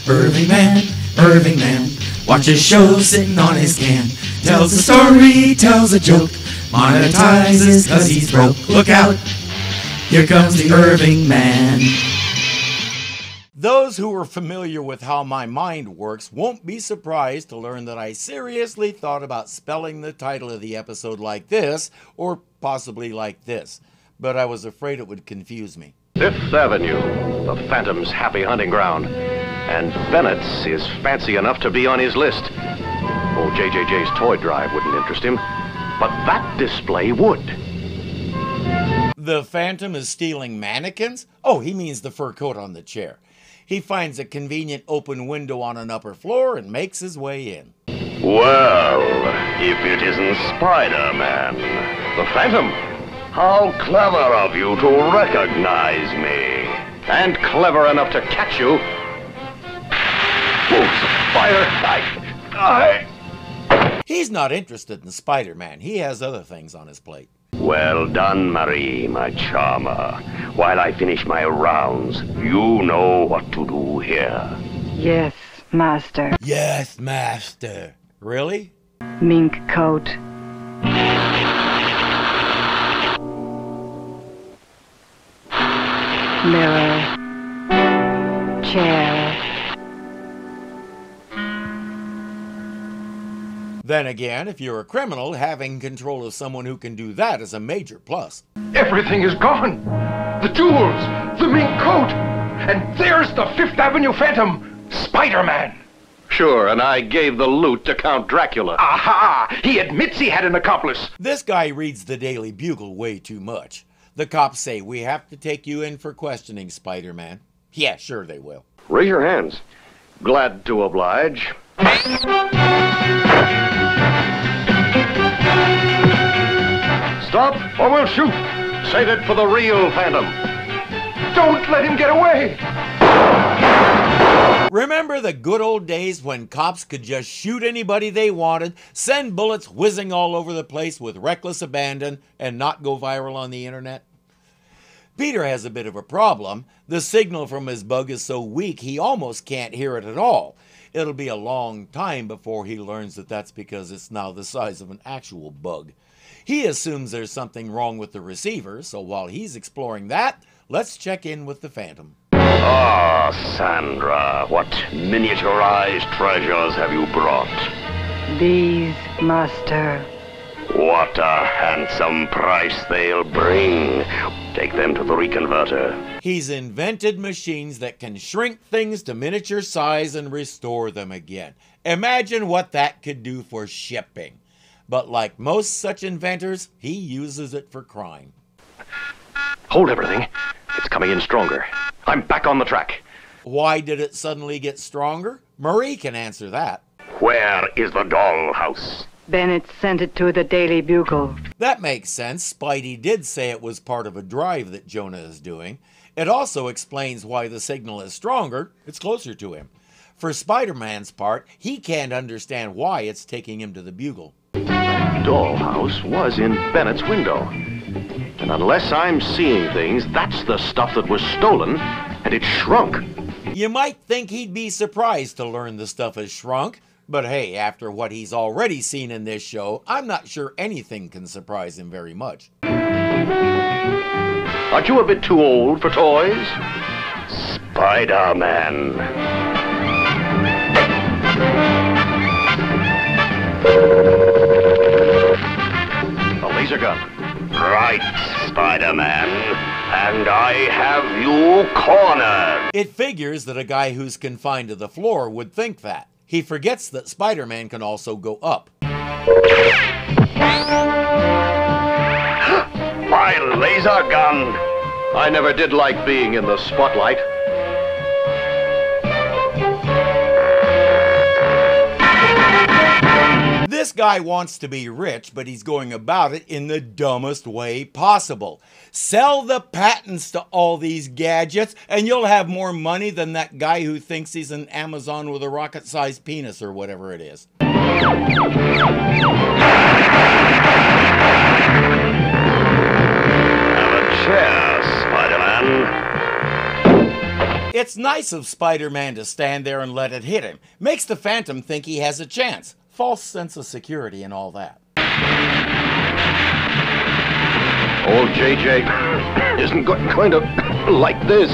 Irvingman, watches shows sitting on his can. Tells a story, tells a joke, monetizes cause he's broke. Look out, here comes the Irvingman. Those who are familiar with how my mind works won't be surprised to learn that I seriously thought about spelling the title of the episode like this, or possibly like this, but I was afraid it would confuse me. Fifth Avenue, the Phantom's happy hunting ground, and Bennett's is fancy enough to be on his list. Old JJJ's toy drive wouldn't interest him, but that display would. The Phantom is stealing mannequins? Oh, he means the fur coat on the chair. He finds a convenient open window on an upper floor and makes his way in. Well, if it isn't Spiderman, the Phantom. How clever of you to recognize me. And clever enough to catch you. Oh, fire! He's not interested in Spider-Man. He has other things on his plate. Well done, Marie, my charmer. While I finish my rounds, you know what to do here. Yes, master. Yes, master. Really? Mink coat. Mirror. Chair. Then again, if you're a criminal, having control of someone who can do that is a major plus. Everything is gone. The jewels, the mink coat, and there's the Fifth Avenue Phantom, Spider-Man. Sure, and I gave the loot to Count Dracula. Aha! He admits he had an accomplice. This guy reads the Daily Bugle way too much. The cops say, "We have to take you in for questioning, Spider-Man." Yeah, sure they will. Raise your hands. Glad to oblige. Stop, or we'll shoot. Save it for the real Phantom. Don't let him get away. Remember the good old days when cops could just shoot anybody they wanted, send bullets whizzing all over the place with reckless abandon, and not go viral on the internet? Peter has a bit of a problem. The signal from his bug is so weak he almost can't hear it at all. It'll be a long time before he learns that that's because it's now the size of an actual bug. He assumes there's something wrong with the receiver, so while he's exploring that, let's check in with the Phantom. Ah, Sandra, what miniaturized treasures have you brought? These, master. What a handsome price they'll bring. Take them to the reconverter. He's invented machines that can shrink things to miniature size and restore them again. Imagine what that could do for shipping. But like most such inventors, he uses it for crime. Hold everything. It's coming in stronger. I'm back on the track. Why did it suddenly get stronger? Marie can answer that. Where is the dollhouse? Bennett sent it to the Daily Bugle. That makes sense. Spidey did say it was part of a drive that Jonah is doing. It also explains why the signal is stronger. It's closer to him. For Spider-Man's part, he can't understand why it's taking him to the Bugle. Dollhouse was in Bennett's window. And unless I'm seeing things, that's the stuff that was stolen, and it shrunk. You might think he'd be surprised to learn the stuff has shrunk, but hey, after what he's already seen in this show, I'm not sure anything can surprise him very much. Aren't you a bit too old for toys? Spider-Man. A laser gun. Right, Spider-Man. And I have you cornered. It figures that a guy who's confined to the floor would think that. He forgets that Spider-Man can also go up. My laser gun. I never did like being in the spotlight. This guy wants to be rich, but he's going about it in the dumbest way possible. Sell the patents to all these gadgets, and you'll have more money than that guy who thinks he's an Amazon with a rocket-sized penis or whatever it is. Have a chair, Spider-Man. It's nice of Spider-Man to stand there and let it hit him. Makes the Phantom think he has a chance. False sense of security and all that. Old JJ isn't going to like this.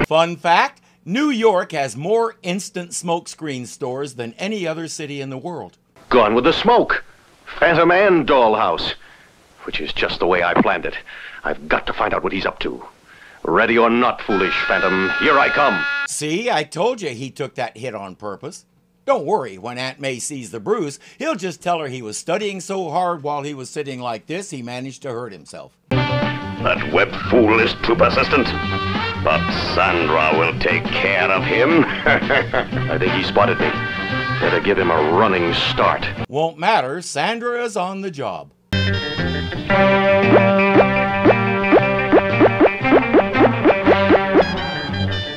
Fun fact, New York has more instant smokescreen stores than any other city in the world. Gone with the smoke. Phantom and Dollhouse. Which is just the way I planned it. I've got to find out what he's up to. Ready or not, foolish Phantom, here I come. See, I told you he took that hit on purpose. Don't worry, when Aunt May sees the bruise, he'll just tell her he was studying so hard while he was sitting like this, he managed to hurt himself. That web fool is too persistent. But Sandra will take care of him. I think he spotted me. Better give him a running start. Won't matter, Sandra is on the job.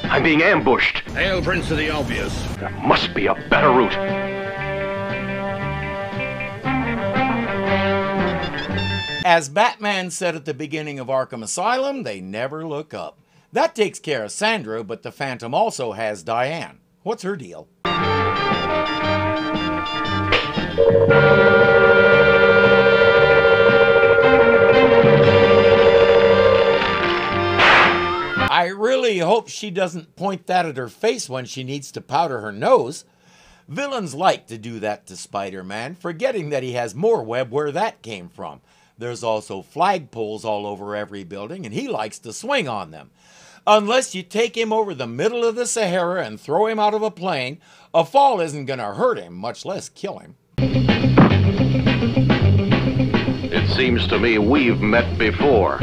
I'm being ambushed. Hail, Prince of the Obvious. There must be a better route. As Batman said at the beginning of Arkham Asylum, they never look up. That takes care of Sandra, but the Phantom also has Diane. What's her deal? I really hope she doesn't point that at her face when she needs to powder her nose. Villains like to do that to Spider-Man, forgetting that he has more web where that came from. There's also flagpoles all over every building, and he likes to swing on them. Unless you take him over the middle of the Sahara and throw him out of a plane, a fall isn't going to hurt him, much less kill him. It seems to me we've met before.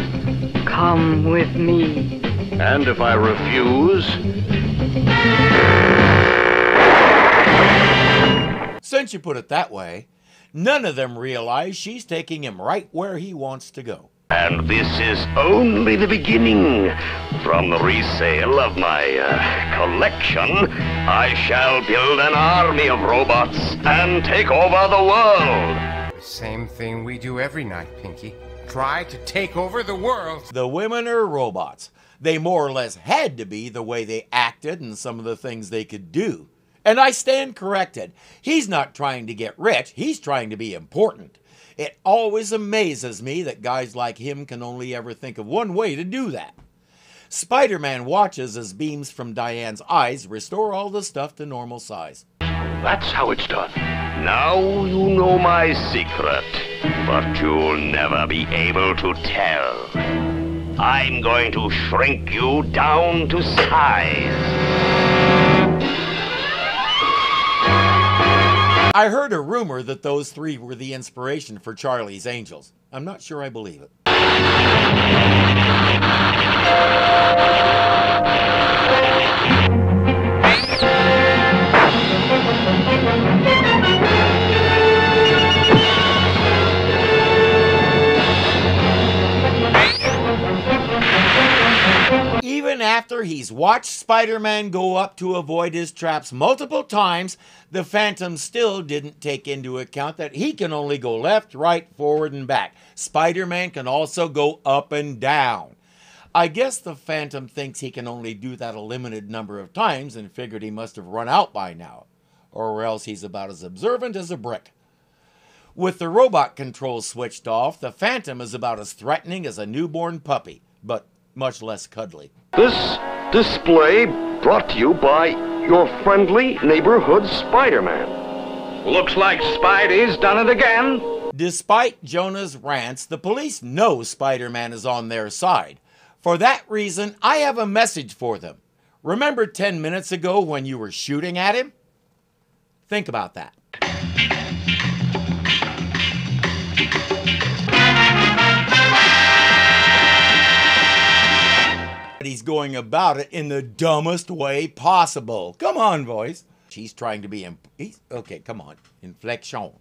Come with me. And if I refuse... Since you put it that way, none of them realize she's taking him right where he wants to go. And this is only the beginning. From the resale of my collection, I shall build an army of robots and take over the world. Same thing we do every night, Pinky. Try to take over the world. The women are robots. They more or less had to be the way they acted and some of the things they could do. And I stand corrected. He's not trying to get rich. He's trying to be important. It always amazes me that guys like him can only ever think of one way to do that. Spider-Man watches as beams from Diane's eyes restore all the stuff to normal size. That's how it's done. Now you know my secret, but you'll never be able to tell. I'm going to shrink you down to size. I heard a rumor that those three were the inspiration for Charlie's Angels. I'm not sure I believe it. Even after he's watched Spider-Man go up to avoid his traps multiple times, the Phantom still didn't take into account that he can only go left, right, forward, and back. Spider-Man can also go up and down. I guess the Phantom thinks he can only do that a limited number of times and figured he must have run out by now. Or else he's about as observant as a brick. With the robot controls switched off, the Phantom is about as threatening as a newborn puppy, but much less cuddly. This display brought to you by your friendly neighborhood Spider-Man. Looks like Spidey's done it again. Despite Jonah's rants, the police know Spider-Man is on their side. For that reason, I have a message for them. Remember 10 minutes ago when you were shooting at him? Think about that. He's going about it in the dumbest way possible. Come on, voice. She's trying to be... okay, come on. Inflection.